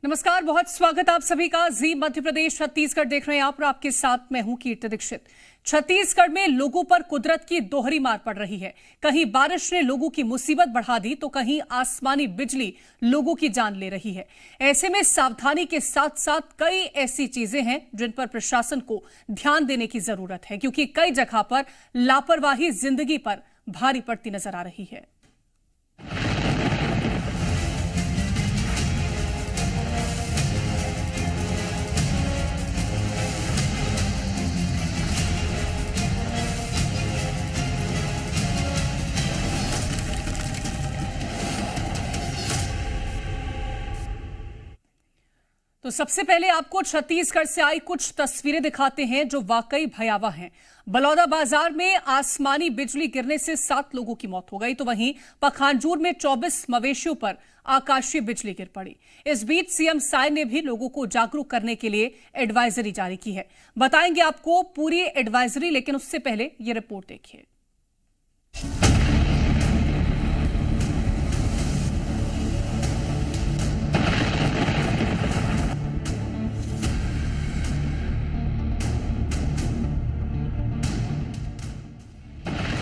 नमस्कार, बहुत स्वागत आप सभी का। जी मध्य प्रदेश छत्तीसगढ़ देख रहे हैं आप और आपके साथ मैं हूं कीर्ति दीक्षित। छत्तीसगढ़ में लोगों पर कुदरत की दोहरी मार पड़ रही है। कहीं बारिश ने लोगों की मुसीबत बढ़ा दी तो कहीं आसमानी बिजली लोगों की जान ले रही है। ऐसे में सावधानी के साथ साथ कई ऐसी चीजें हैं जिन पर प्रशासन को ध्यान देने की जरूरत है, क्योंकि कई जगह पर लापरवाही जिंदगी पर भारी पड़ती नजर आ रही है। तो सबसे पहले आपको छत्तीसगढ़ से आई कुछ तस्वीरें दिखाते हैं जो वाकई भयावह हैं। बलौदाबाजार में आसमानी बिजली गिरने से 7 लोगों की मौत हो गई, तो वहीं पखांजूर में 24 मवेशियों पर आकाशीय बिजली गिर पड़ी। इस बीच सीएम साय ने भी लोगों को जागरूक करने के लिए एडवाइजरी जारी की है। बताएंगे आपको पूरी एडवाइजरी, लेकिन उससे पहले ये रिपोर्ट देखिए।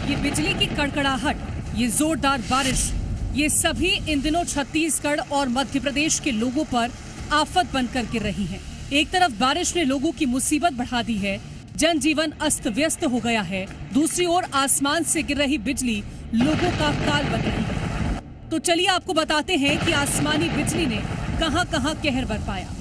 ये बिजली की कड़कड़ाहट, ये जोरदार बारिश, ये सभी इन दिनों छत्तीसगढ़ और मध्य प्रदेश के लोगों पर आफत बनकर गिर रही है। एक तरफ बारिश ने लोगों की मुसीबत बढ़ा दी है, जनजीवन अस्त व्यस्त हो गया है। दूसरी ओर आसमान से गिर रही बिजली लोगों का काल बन रही है। तो चलिए आपको बताते हैं कि आसमानी बिजली ने कहां-कहां कहर बरपाया।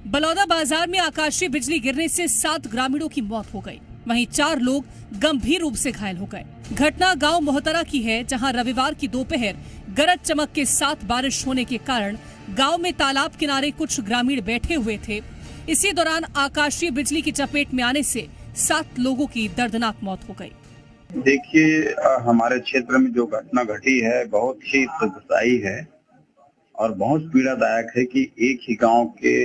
बलौदाबाजार में आकाशीय बिजली गिरने से 7 ग्रामीणों की मौत हो गई, वहीं 4 लोग गंभीर रूप से घायल हो गए। घटना गांव मोहतरा की है, जहां रविवार की दोपहर गरज चमक के साथ बारिश होने के कारण गांव में तालाब किनारे कुछ ग्रामीण बैठे हुए थे। इसी दौरान आकाशीय बिजली की चपेट में आने से 7 लोगों की दर्दनाक मौत हो गई। देखिए, हमारे क्षेत्र में जो घटना घटी है बहुत ही दुखदाई है और बहुत पीड़ादायक है कि एक ही गांव के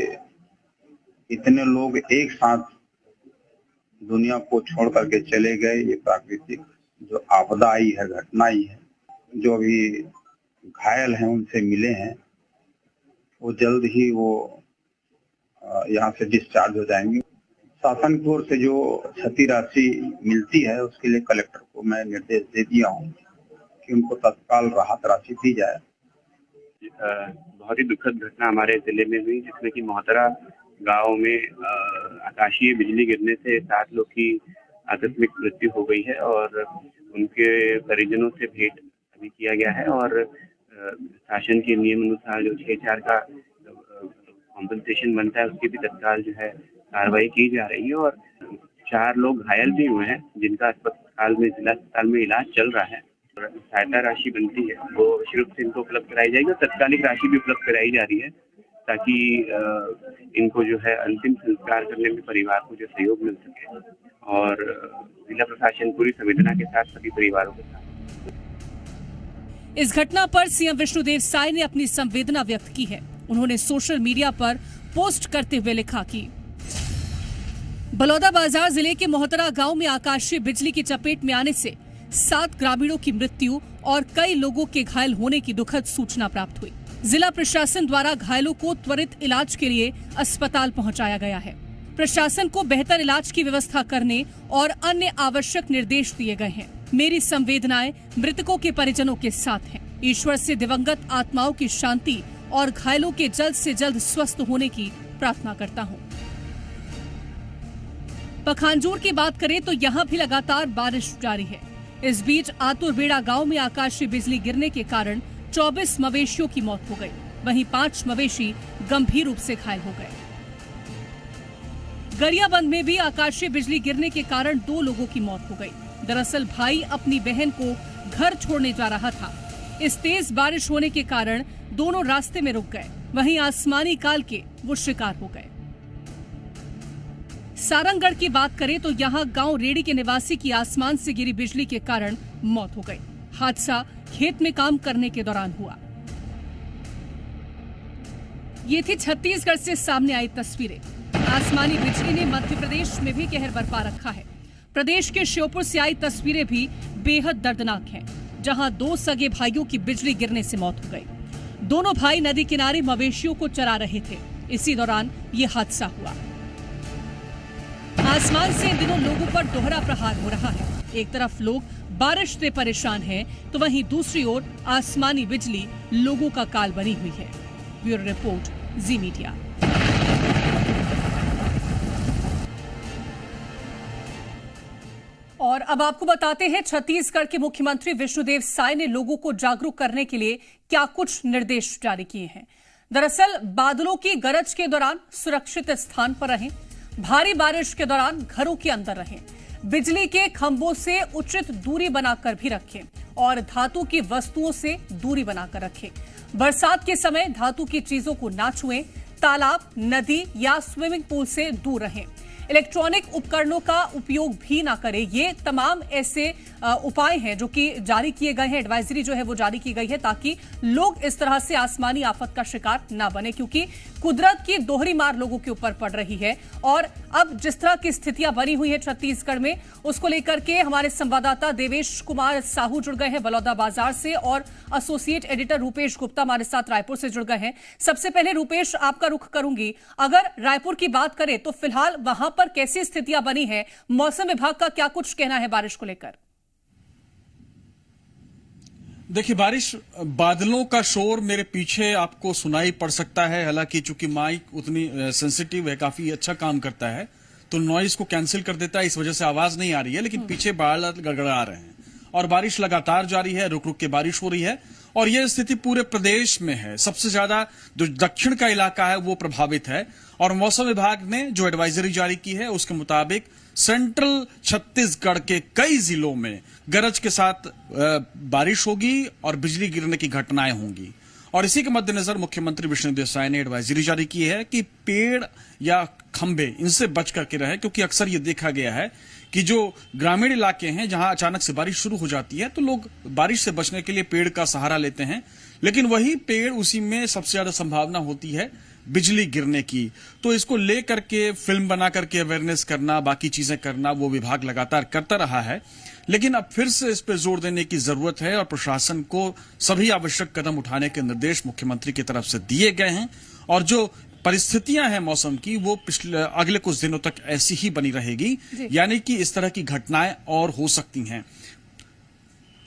इतने लोग एक साथ दुनिया को छोड़ करके चले गए। ये प्राकृतिक जो आपदा आई है, घटना आई है। जो भी घायल हैं उनसे मिले हैं, वो जल्द ही वो यहाँ से डिस्चार्ज हो जाएंगे। शासन की ओर से जो क्षति राशि मिलती है उसके लिए कलेक्टर को मैं निर्देश दे दिया हूँ कि उनको तत्काल राहत राशि दी जाए। बहुत ही दुखद घटना हमारे जिले में हुई, जिसमें कि मोहतरा गांव में आकाशीय बिजली गिरने से 7 लोग की आकस्मिक मृत्यु हो गई है और उनके परिजनों से भेंट अभी किया गया है और शासन के नियम अनुसार जो 6/4 का कॉम्पनसेशन बनता है उसकी भी तत्काल जो है कार्रवाई की जा रही है। और 4 लोग घायल भी हुए हैं जिनका अस्पताल में, जिला अस्पताल में इलाज चल रहा है। सहायता राशि बनती है वो रूप से इनको उपलब्ध कराई जाएगी और तत्कालिक राशि भी उपलब्ध कराई जा रही है ताकि इनको जो है अंतिम संस्कार करने में परिवार को जो सहयोग मिल सके। और जिला प्रशासन पूरी संवेदना के साथ सभी परिवारों के साथ। इस घटना पर सीएम विष्णुदेव साय ने अपनी संवेदना व्यक्त की है। उन्होंने सोशल मीडिया पर पोस्ट करते हुए लिखा कि बलौदाबाजार जिले के मोहतरा गांव में आकाशीय बिजली की चपेट में आने से 7 ग्रामीणों की मृत्यु और कई लोगों के घायल होने की दुखद सूचना प्राप्त हुई। जिला प्रशासन द्वारा घायलों को त्वरित इलाज के लिए अस्पताल पहुंचाया गया है। प्रशासन को बेहतर इलाज की व्यवस्था करने और अन्य आवश्यक निर्देश दिए गए हैं। मेरी संवेदनाएं मृतकों के परिजनों के साथ हैं। ईश्वर से दिवंगत आत्माओं की शांति और घायलों के जल्द से जल्द स्वस्थ होने की प्रार्थना करता हूं। पखांजूर की बात करें तो यहाँ भी लगातार बारिश जारी है। इस बीच आतुरबेड़ा गांव में आकाशीय बिजली गिरने के कारण 24 मवेशियों की मौत हो गई, वहीं 5 मवेशी गंभीर रूप से घायल हो गए। गरियाबंद में भी आकाशीय बिजली गिरने के कारण 2 लोगों की मौत हो गई। दरअसल भाई अपनी बहन को घर छोड़ने जा रहा था। इस तेज बारिश होने के कारण दोनों रास्ते में रुक गए, वहीं आसमानी काल के वो शिकार हो गए। सारंगगढ़ की बात करें तो यहाँ गांव रेडी के निवासी की आसमान से गिरी बिजली के कारण मौत हो गई। हादसा खेत में काम करने के दौरान हुआ। ये थी छत्तीसगढ़ से सामने आई तस्वीरें। आसमानी बिजली ने मध्य प्रदेश में भी कहर बरपा रखा है। प्रदेश के श्योपुर से आई तस्वीरें भी बेहद दर्दनाक हैं, जहां 2 सगे भाइयों की बिजली गिरने से मौत हो गई। दोनों भाई नदी किनारे मवेशियों को चरा रहे थे। इसी दौरान ये हादसा हुआ। आसमान से इन दिनों लोगों पर दोहरा प्रहार हो रहा है। एक तरफ लोग बारिश से परेशान हैं, तो वहीं दूसरी ओर आसमानी बिजली लोगों का काल बनी हुई है। ब्यूरो रिपोर्ट, जी मीडिया। और अब आपको बताते हैं, छत्तीसगढ़ के मुख्यमंत्री विष्णुदेव साय ने लोगों को जागरूक करने के लिए क्या कुछ निर्देश जारी किए हैं। दरअसल बादलों की गरज के दौरान सुरक्षित स्थान पर रहें, भारी बारिश के दौरान घरों के अंदर रहें, बिजली के खंभों से उचित दूरी बनाकर भी रखें और धातु की वस्तुओं से दूरी बनाकर रखें। बरसात के समय धातु की चीजों को ना छुएं, तालाब, नदी या स्विमिंग पूल से दूर रहें। इलेक्ट्रॉनिक उपकरणों का उपयोग भी ना करें। ये तमाम ऐसे उपाय हैं जो कि जारी किए गए हैं, एडवाइजरी जो है वो जारी की गई है, ताकि लोग इस तरह से आसमानी आफत का शिकार ना बने, क्योंकि कुदरत की दोहरी मार लोगों के ऊपर पड़ रही है। और अब जिस तरह की स्थितियां बनी हुई है छत्तीसगढ़ में, उसको लेकर के हमारे संवाददाता देवेश कुमार साहू जुड़ गए हैं बलौदाबाजार से, और एसोसिएट एडिटर रूपेश गुप्ता हमारे साथ रायपुर से जुड़ गए हैं। सबसे पहले रूपेश, आपका रुख करूंगी। अगर रायपुर की बात करें तो फिलहाल वहां पर कैसी स्थितियां बनी है, मौसम विभाग का क्या कुछ कहना है बारिश को लेकर? देखिए, बारिश, बादलों का शोर मेरे पीछे आपको सुनाई पड़ सकता है। हालांकि चूंकि माइक उतनी सेंसिटिव है, काफी अच्छा काम करता है, तो नॉइज को कैंसिल कर देता है, इस वजह से आवाज नहीं आ रही है। लेकिन पीछे बादल गड़गड़ा रहे हैं और बारिश लगातार जारी है, रुक रुक के बारिश हो रही है और यह स्थिति पूरे प्रदेश में है। सबसे ज्यादा जो दक्षिण का इलाका है वो प्रभावित है और मौसम विभाग ने जो एडवाइजरी जारी की है उसके मुताबिक सेंट्रल छत्तीसगढ़ के कई जिलों में गरज के साथ बारिश होगी और बिजली गिरने की घटनाएं होंगी। और इसी के मद्देनजर मुख्यमंत्री विष्णुदेव साय ने एडवाइजरी जारी की है कि पेड़ या खंभे इनसे बच करके रहे, क्योंकि अक्सर ये देखा गया है कि जो ग्रामीण इलाके हैं जहां अचानक से बारिश शुरू हो जाती है तो लोग बारिश से बचने के लिए पेड़ का सहारा लेते हैं, लेकिन वही पेड़, उसी में सबसे ज्यादा संभावना होती है बिजली गिरने की। तो इसको लेकर के फिल्म बना करके अवेयरनेस करना, बाकी चीजें करना, वो विभाग लगातार करता रहा है, लेकिन अब फिर से इस पर जोर देने की जरूरत है और प्रशासन को सभी आवश्यक कदम उठाने के निर्देश मुख्यमंत्री की तरफ से दिए गए हैं। और जो परिस्थितियां हैं मौसम की, वो अगले कुछ दिनों तक ऐसी ही बनी रहेगी, यानी कि इस तरह की घटनाएं और हो सकती हैं।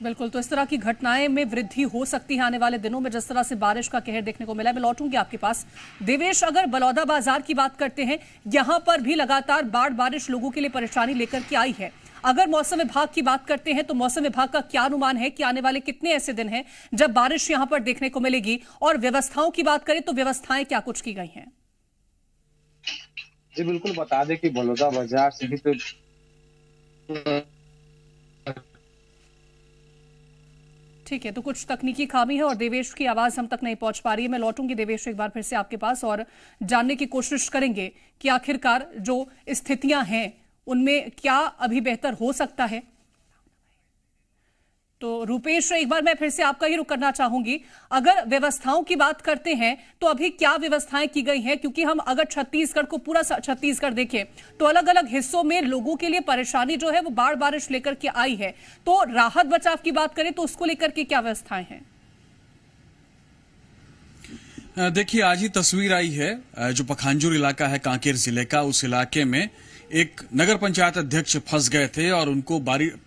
बिल्कुल, तो इस तरह की घटनाएं में वृद्धि हो सकती है आने वाले दिनों में, जिस तरह से बारिश का कहर देखने को मिला है। मैं लौटूंगी आपके पास। देवेश, अगर बलौदाबाजार की बात करते हैं, यहां पर भी लगातार बाढ़ बारिश लोगों के लिए परेशानी लेकर के आई है। अगर मौसम विभाग की बात करते हैं तो मौसम विभाग का क्या अनुमान है कि आने वाले कितने ऐसे दिन हैं जब बारिश यहां पर देखने को मिलेगी? और व्यवस्थाओं की बात करें तो व्यवस्थाएं क्या कुछ की गई हैं? जी बिल्कुल, बता दें कि बलौदाबाजार से ही तो ठीक है, तो कुछ तकनीकी खामी है और देवेश की आवाज हम तक नहीं पहुंच पा रही है। मैं लौटूंगी देवेश एक बार फिर से आपके पास और जानने की कोशिश करेंगे कि आखिरकार जो स्थितियां हैं उनमें क्या अभी बेहतर हो सकता है। तो रूपेश, एक बार मैं फिर से आपका ही रुख करना चाहूंगी। अगर व्यवस्थाओं की बात करते हैं तो अभी क्या व्यवस्थाएं की गई हैं? क्योंकि हम अगर छत्तीसगढ़ को, पूरा छत्तीसगढ़ देखें तो अलग अलग हिस्सों में लोगों के लिए परेशानी जो है वो बाढ़ बारिश लेकर के आई है। तो राहत बचाव की बात करें तो उसको लेकर के क्या व्यवस्थाएं हैं? देखिए, आज ही तस्वीर आई है जो पखांजूर इलाका है कांकेर जिले का, उस इलाके में एक नगर पंचायत अध्यक्ष फंस गए थे और उनको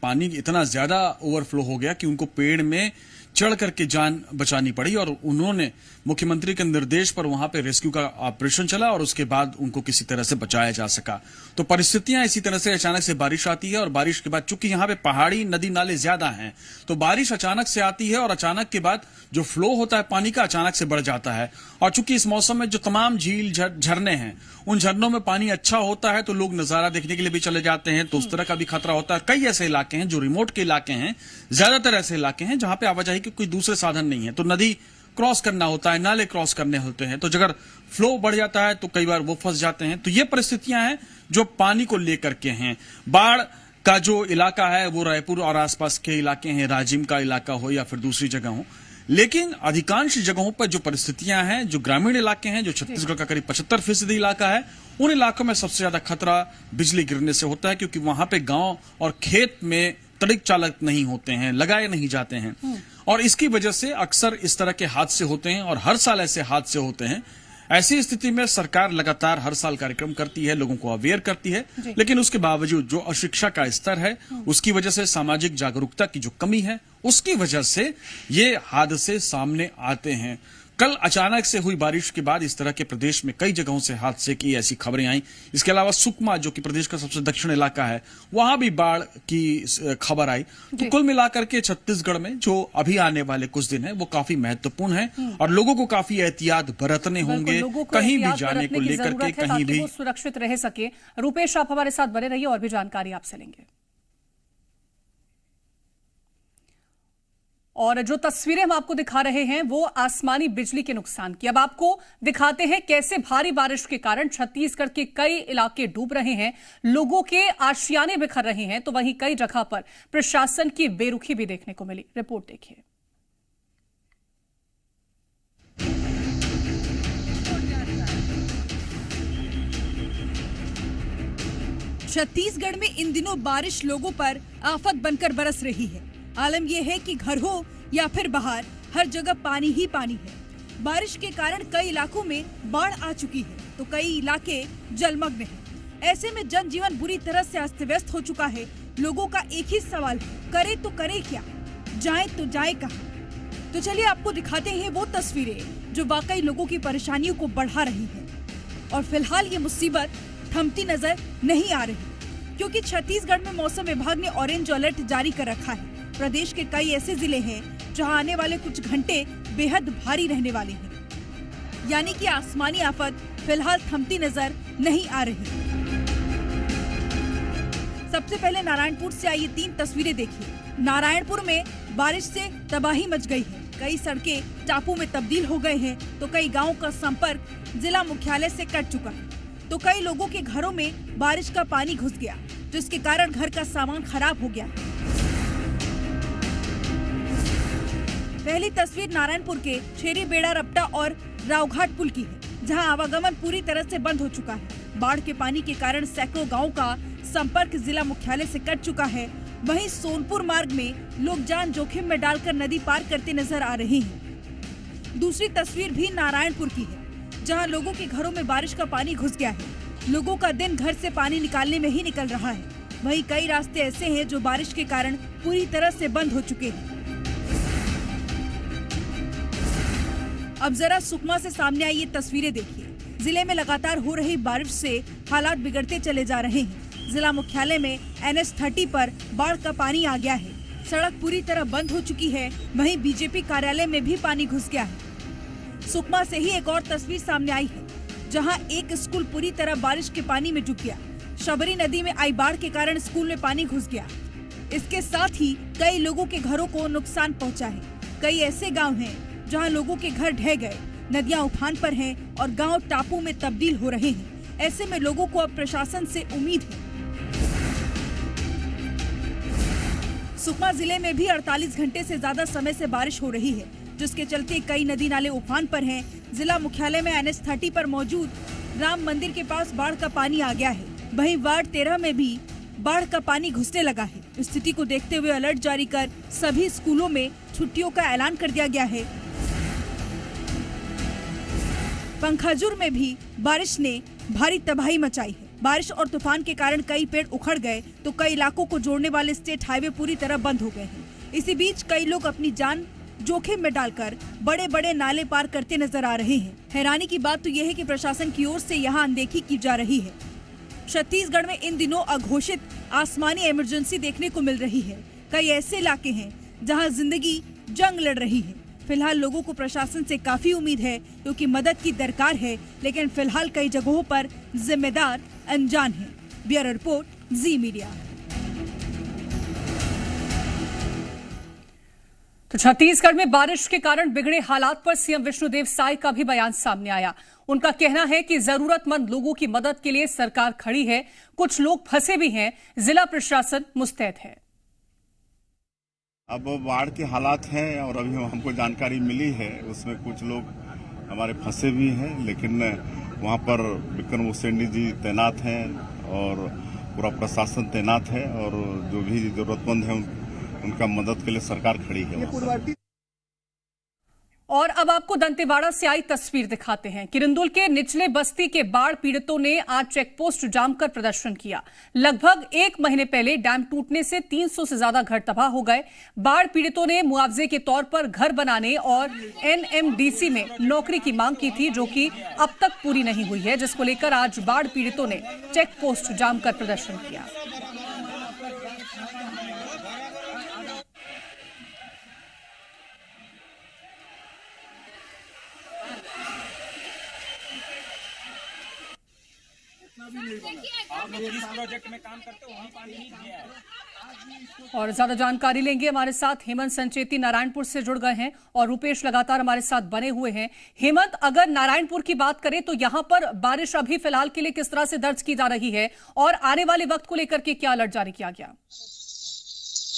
पानी इतना ज्यादा ओवरफ्लो हो गया कि उनको पेड़ में चढ़ करके जान बचानी पड़ी और उन्होंने मुख्यमंत्री के निर्देश पर वहां पे रेस्क्यू का ऑपरेशन चला और उसके बाद उनको किसी तरह से बचाया जा सका। तो परिस्थितियां इसी तरह से, अचानक से बारिश आती है और बारिश के बाद चूंकि यहाँ पे पहाड़ी नदी नाले ज्यादा हैं तो बारिश अचानक से आती है और अचानक के बाद जो फ्लो होता है पानी का अचानक से बढ़ जाता है। और चूंकि इस मौसम में जो तमाम झील झरने हैं उन झरनों में पानी अच्छा होता है तो लोग नजारा देखने के लिए भी चले जाते हैं, तो उस तरह का भी खतरा होता है। कई ऐसे इलाके हैं जो रिमोट के इलाके हैं, ज्यादातर ऐसे इलाके हैं जहां पे आवाजाही के कोई दूसरे साधन नहीं है, तो नदी क्रॉस करना होता है, नाले क्रॉस करने होते हैं, तो अगर फ्लो बढ़ जाता है तो कई बार वो फंस जाते हैं। तो ये परिस्थितियां हैं जो पानी को लेकर के हैं। बाढ़ का जो इलाका है वो रायपुर और आसपास के इलाके हैं, राजिम का इलाका हो या फिर दूसरी जगह हो, लेकिन अधिकांश जगहों पर जो परिस्थितियां हैं, जो ग्रामीण इलाके हैं, जो छत्तीसगढ़ का करीब 75% इलाका है, उन इलाकों में सबसे ज्यादा खतरा बिजली गिरने से होता है, क्योंकि वहां पे गांव और खेत में तड़िक चालक नहीं होते हैं, लगाए नहीं जाते हैं। और इसकी वजह से अक्सर इस तरह के हादसे होते हैं और हर साल ऐसे हादसे होते हैं। ऐसी स्थिति में सरकार लगातार हर साल कार्यक्रम करती है, लोगों को अवेयर करती है, लेकिन उसके बावजूद जो अशिक्षा का स्तर है, उसकी वजह से सामाजिक जागरूकता की जो कमी है, उसकी वजह से ये हादसे सामने आते हैं। कल अचानक से हुई बारिश के बाद इस तरह के प्रदेश में कई जगहों से हादसे की ऐसी खबरें आई। इसके अलावा सुकमा, जो कि प्रदेश का सबसे दक्षिण इलाका है, वहां भी बाढ़ की खबर आई। तो कुल मिलाकर के छत्तीसगढ़ में जो अभी आने वाले कुछ दिन है वो काफी महत्वपूर्ण है और लोगों को काफी एहतियात बरतने होंगे कहीं भी जाने को लेकर के, कहीं भी सुरक्षित रह सके। रूपेश, आप हमारे साथ बने रहिए और भी जानकारी आपसे लेंगे। और जो तस्वीरें हम आपको दिखा रहे हैं वो आसमानी बिजली के नुकसान की। अब आपको दिखाते हैं कैसे भारी बारिश के कारण छत्तीसगढ़ के कई इलाके डूब रहे हैं, लोगों के आशियाने बिखर रहे हैं, तो वहीं कई जगह पर प्रशासन की बेरुखी भी देखने को मिली। रिपोर्ट देखिए। छत्तीसगढ़ में इन दिनों बारिश लोगों पर आफत बनकर बरस रही है। आलम यह है कि घर हो या फिर बाहर, हर जगह पानी ही पानी है। बारिश के कारण कई इलाकों में बाढ़ आ चुकी है तो कई इलाके जलमग्न हैं। ऐसे में जनजीवन बुरी तरह से अस्त व्यस्त हो चुका है। लोगों का एक ही सवाल है, करे तो करे क्या, जाए तो जाए कहाँ। तो चलिए आपको दिखाते हैं वो तस्वीरें जो वाकई लोगों की परेशानियों को बढ़ा रही है। और फिलहाल ये मुसीबत थमती नजर नहीं आ रही, क्योंकि छत्तीसगढ़ में मौसम विभाग ने ऑरेंज अलर्ट जारी कर रखा है। प्रदेश के कई ऐसे जिले हैं जहां आने वाले कुछ घंटे बेहद भारी रहने वाले हैं, यानी कि आसमानी आफत फिलहाल थमती नजर नहीं आ रही। सबसे पहले नारायणपुर से आइए 3 तस्वीरें देखिए। नारायणपुर में बारिश से तबाही मच गई है। कई सड़कें टापू में तब्दील हो गए हैं तो कई गाँव का संपर्क जिला मुख्यालय से कट चुका है। तो कई लोगों के घरों में बारिश का पानी घुस गया, जिसके कारण घर का सामान खराब हो गया। पहली तस्वीर नारायणपुर के छेरी बेड़ा रपटा और रावघाट पुल की है, जहां आवागमन पूरी तरह से बंद हो चुका है। बाढ़ के पानी के कारण सैकड़ों गांवों का संपर्क जिला मुख्यालय से कट चुका है। वहीं सोनपुर मार्ग में लोग जान जोखिम में डालकर नदी पार करते नजर आ रहे हैं। दूसरी तस्वीर भी नारायणपुर की है, जहां लोगों के घरों में बारिश का पानी घुस गया है। लोगों का दिन घर से पानी निकालने में ही निकल रहा है। वहीं कई रास्ते ऐसे हैं जो बारिश के कारण पूरी तरह से बंद हो चुके हैं। अब जरा सुकमा से सामने आई ये तस्वीरें देखिए। जिले में लगातार हो रही बारिश से हालात बिगड़ते चले जा रहे हैं। जिला मुख्यालय में NH30 पर बाढ़ का पानी आ गया है। सड़क पूरी तरह बंद हो चुकी है। वहीं बीजेपी कार्यालय में भी पानी घुस गया है। सुकमा से ही एक और तस्वीर सामने आई है, जहां एक स्कूल पूरी तरह बारिश के पानी में डूब गया। शबरी नदी में आई बाढ़ के कारण स्कूल में पानी घुस गया। इसके साथ ही कई लोगों के घरों को नुकसान पहुंचा है। कई ऐसे गाँव हैं जहां लोगों के घर ढह गए, नदियां उफान पर हैं और गांव टापू में तब्दील हो रहे हैं। ऐसे में लोगों को अब प्रशासन से उम्मीद है। सुकमा जिले में भी 48 घंटे से ज्यादा समय से बारिश हो रही है, जिसके चलते कई नदी नाले उफान पर हैं। जिला मुख्यालय में NH30 पर मौजूद राम मंदिर के पास बाढ़ का पानी आ गया है। वहीं वार्ड 13 में भी बाढ़ का पानी घुसने लगा है। स्थिति को देखते हुए अलर्ट जारी कर सभी स्कूलों में छुट्टियों का ऐलान कर दिया गया है। पंखाजुर में भी बारिश ने भारी तबाही मचाई है। बारिश और तूफान के कारण कई पेड़ उखड़ गए तो कई इलाकों को जोड़ने वाले स्टेट हाईवे पूरी तरह बंद हो गए हैं। इसी बीच कई लोग अपनी जान जोखिम में डालकर बड़े बड़े नाले पार करते नजर आ रहे हैं। हैरानी की बात तो यह है कि प्रशासन की ओर से यहाँ अनदेखी की जा रही है। छत्तीसगढ़ में इन दिनों अघोषित आसमानी इमरजेंसी देखने को मिल रही है। कई ऐसे इलाके हैं जहाँ जिंदगी जंग लड़ रही है। फिलहाल लोगों को प्रशासन से काफी उम्मीद है, क्योंकि मदद की दरकार है, लेकिन फिलहाल कई जगहों पर जिम्मेदार अनजान हैं। ब्यूरो रिपोर्ट, जी मीडिया। तो छत्तीसगढ़ में बारिश के कारण बिगड़े हालात पर सीएम विष्णुदेव साय का भी बयान सामने आया। उनका कहना है कि जरूरतमंद लोगों की मदद के लिए सरकार खड़ी है। कुछ लोग फंसे भी हैं, जिला प्रशासन मुस्तैद है। अब बाढ़ के हालात हैं और अभी हमको जानकारी मिली है, उसमें कुछ लोग हमारे फंसे भी हैं, लेकिन वहाँ पर विक्रम उसेंडी जी तैनात हैं और पूरा प्रशासन तैनात है और जो भी जरूरतमंद है उनका मदद के लिए सरकार खड़ी है। और अब आपको दंतेवाड़ा से आई तस्वीर दिखाते हैं। किरंदुल के निचले बस्ती के बाढ़ पीड़ितों ने आज चेकपोस्ट जाम कर प्रदर्शन किया। लगभग 1 महीने पहले डैम टूटने से 300 से ज्यादा घर तबाह हो गए। बाढ़ पीड़ितों ने मुआवजे के तौर पर घर बनाने और एनएमडीसी में नौकरी की मांग की थी, जो कि अब तक पूरी नहीं हुई है, जिसको लेकर आज बाढ़ पीड़ितों ने चेकपोस्ट जाम कर प्रदर्शन किया। आप लोग जिस प्रोजेक्ट में काम करते हो वहाँ पानी नहीं दिया है। और ज्यादा जानकारी लेंगे, हमारे साथ हेमंत संचेती नारायणपुर से जुड़ गए हैं और रुपेश लगातार हमारे साथ बने हुए हैं। हेमंत, अगर नारायणपुर की बात करें तो यहाँ पर बारिश अभी फिलहाल के लिए किस तरह से दर्ज की जा रही है और आने वाले वक्त को लेकर के क्या अलर्ट जारी किया गया?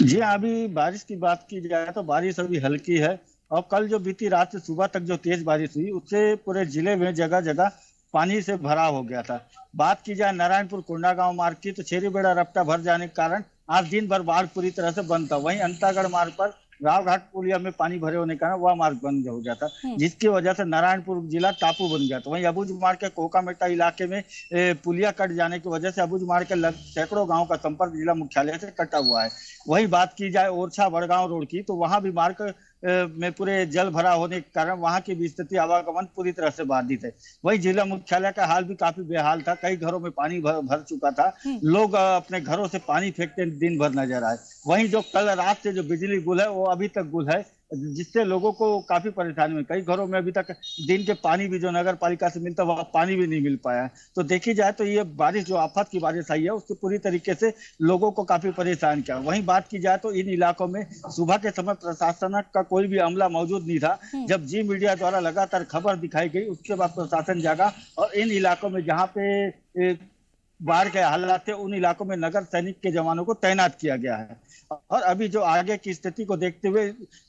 जी, अभी बारिश की बात की जाए तो बारिश अभी हल्की है और कल जो बीती रात से सुबह तक जो तेज बारिश हुई उससे पूरे जिले में जगह जगह पानी से भरा हो गया था। बात की जाए नारायणपुर कोंडागांव मार्ग की तो छेरीबेड़ा रपटा भर जाने के कारण आज दिन भर बाढ़ पूरी तरह से बंद था। वहीं अंतागढ़ मार्ग पर राव घाट पुलिया में पानी भरे होने के कारण वह मार्ग बंद हो गया था, जिसकी वजह से नारायणपुर जिला टापू बन गया था। वहीं अबुझ मार्ग के कोकामेटा इलाके में पुलिया कट जाने की वजह से अबुझ मार्ग के सैकड़ों गाँव का संपर्क जिला मुख्यालय से कटा हुआ है। वहीं बात की जाए ओरछा बड़गांव रोड की तो वहां भी मार्ग में पूरे जल भरा होने के कारण वहां की भी स्थिति आवागमन पूरी तरह से बाधित है। वही जिला मुख्यालय का हाल भी काफी बेहाल था, कई घरों में पानी भर चुका था। लोग अपने घरों से पानी फेंकते दिन भर नजर आए। वहीं जो कल रात से जो बिजली गुल है वो अभी तक गुल है, जिससे लोगों को काफी परेशानी हुई। कई घरों में अभी तक दिन के पानी भी जो नगर पालिका से मिलता वह पानी भी नहीं मिल पाया है। तो देखी जाए तो ये बारिश जो आफत की बारिश आई है उससे पूरी तरीके से लोगों को काफी परेशान किया। वहीं बात की जाए तो इन इलाकों में सुबह के समय प्रशासन का कोई भी अमला मौजूद नहीं था। जब जी मीडिया द्वारा लगातार खबर दिखाई गई उसके बाद प्रशासन जागा और इन इलाकों में जहाँ पे बाढ़ के हालात थे उन इलाकों में नगर सैनिक के जवानों को तैनात किया गया है। और अभी जो आगे की स्थिति को देखते हुए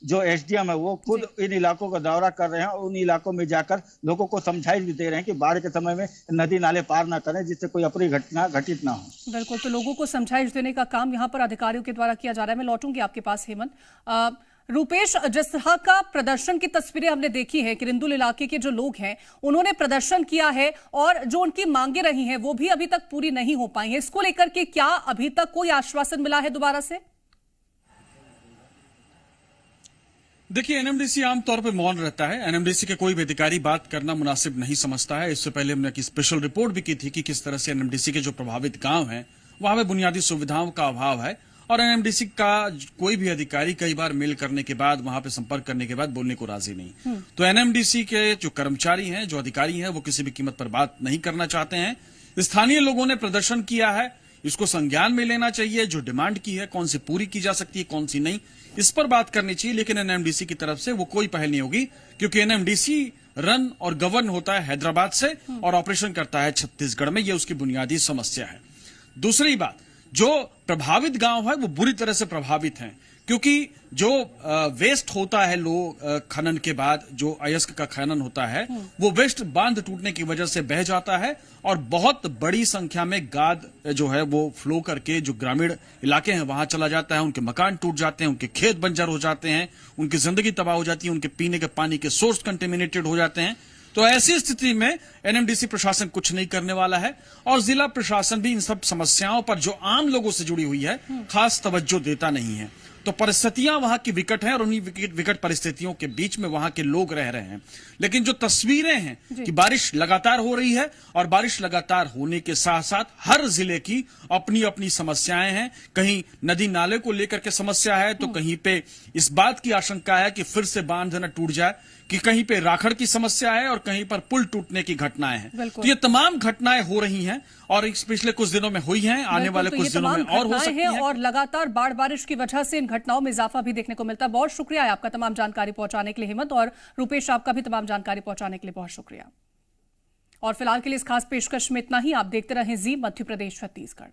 जो एसडीएम है वो खुद इन इलाकों का दौरा कर रहे हैं और उन इलाकों में जाकर लोगों को समझाइश भी दे रहे हैं कि बाढ़ के समय में नदी नाले पार ना करें, जिससे कोई अप्रिय घटना घटित ना हो। बिल्कुल, तो लोगों को समझाइश देने का काम यहाँ पर अधिकारियों के द्वारा किया जा रहा है। मैं लौटूंगी आपके पास हेमंत। रुपेश, जिस तरह का प्रदर्शन की तस्वीरें हमने देखी है, किरंदुल इलाके के जो लोग हैं उन्होंने प्रदर्शन किया है और जो उनकी मांगे रही हैं वो भी अभी तक पूरी नहीं हो पाई हैं। इसको लेकर के क्या अभी तक कोई आश्वासन मिला है दोबारा से? देखिए, एनएमडीसी आमतौर पर मौन रहता है। एनएमडीसी के कोई भी अधिकारी बात करना मुनासिब नहीं समझता है। इससे पहले हमने एक स्पेशल रिपोर्ट भी की थी कि किस तरह से एनएमडीसी के जो प्रभावित गांव हैं वहां पे बुनियादी सुविधाओं का अभाव है और एनएमडीसी का कोई भी अधिकारी कई बार मेल करने के बाद, वहां पे संपर्क करने के बाद बोलने को राजी नहीं। तो एनएमडीसी के जो कर्मचारी हैं, जो अधिकारी हैं, वो किसी भी कीमत पर बात नहीं करना चाहते हैं। स्थानीय लोगों ने प्रदर्शन किया है, इसको संज्ञान में लेना चाहिए। जो डिमांड की है कौन सी पूरी की जा सकती है, कौन सी नहीं, इस पर बात करनी चाहिए। लेकिन एनएमडीसी की तरफ से वो कोई पहल नहीं होगी, क्योंकि एनएमडीसी रन और गवर्न होता है हैदराबाद से और ऑपरेशन करता है छत्तीसगढ़ में। ये उसकी बुनियादी समस्या है। दूसरी बात, जो प्रभावित गांव है वो बुरी तरह से प्रभावित हैं, क्योंकि जो वेस्ट होता है खनन के बाद, जो अयस्क का खनन होता है वो वेस्ट बांध टूटने की वजह से बह जाता है और बहुत बड़ी संख्या में गाद जो है वो फ्लो करके जो ग्रामीण इलाके हैं वहां चला जाता है। उनके मकान टूट जाते हैं, उनके खेत बंजर हो जाते हैं, उनकी जिंदगी तबाह हो जाती है, उनके पीने के पानी के सोर्स कंटेमिनेटेड हो जाते हैं। तो ऐसी स्थिति में एनएमडीसी प्रशासन कुछ नहीं करने वाला है और जिला प्रशासन भी इन सब समस्याओं पर जो आम लोगों से जुड़ी हुई है खास तवज्जो देता नहीं है। तो परिस्थितियां वहां की विकट हैं और उन्हीं विकट परिस्थितियों के बीच में वहां के लोग रह रहे हैं। लेकिन जो तस्वीरें हैं कि बारिश लगातार हो रही है और बारिश लगातार होने के साथ साथ हर जिले की अपनी अपनी समस्याएं हैं। कहीं नदी नाले को लेकर के समस्या है तो कहीं पे इस बात की आशंका है कि फिर से बांध न टूट जाए, कि कहीं पे राखड़ की समस्या है और कहीं पर पुल टूटने की घटनाएं हैं। तो ये तमाम घटनाएं हो रही हैं और इस पिछले कुछ दिनों में हुई हैं, आने वाले कुछ दिनों में और हो सकती हैं। और लगातार बाढ़ बारिश की वजह से इन घटनाओं में इजाफा भी देखने को मिलता है। बहुत शुक्रिया है आपका तमाम जानकारी पहुंचाने के लिए हेमंत, और रुपेश आपका भी तमाम जानकारी पहुंचाने के लिए बहुत शुक्रिया। और फिलहाल के लिए इस खास पेशकश में इतना ही। आप देखते रहें जी मध्य प्रदेश छत्तीसगढ़।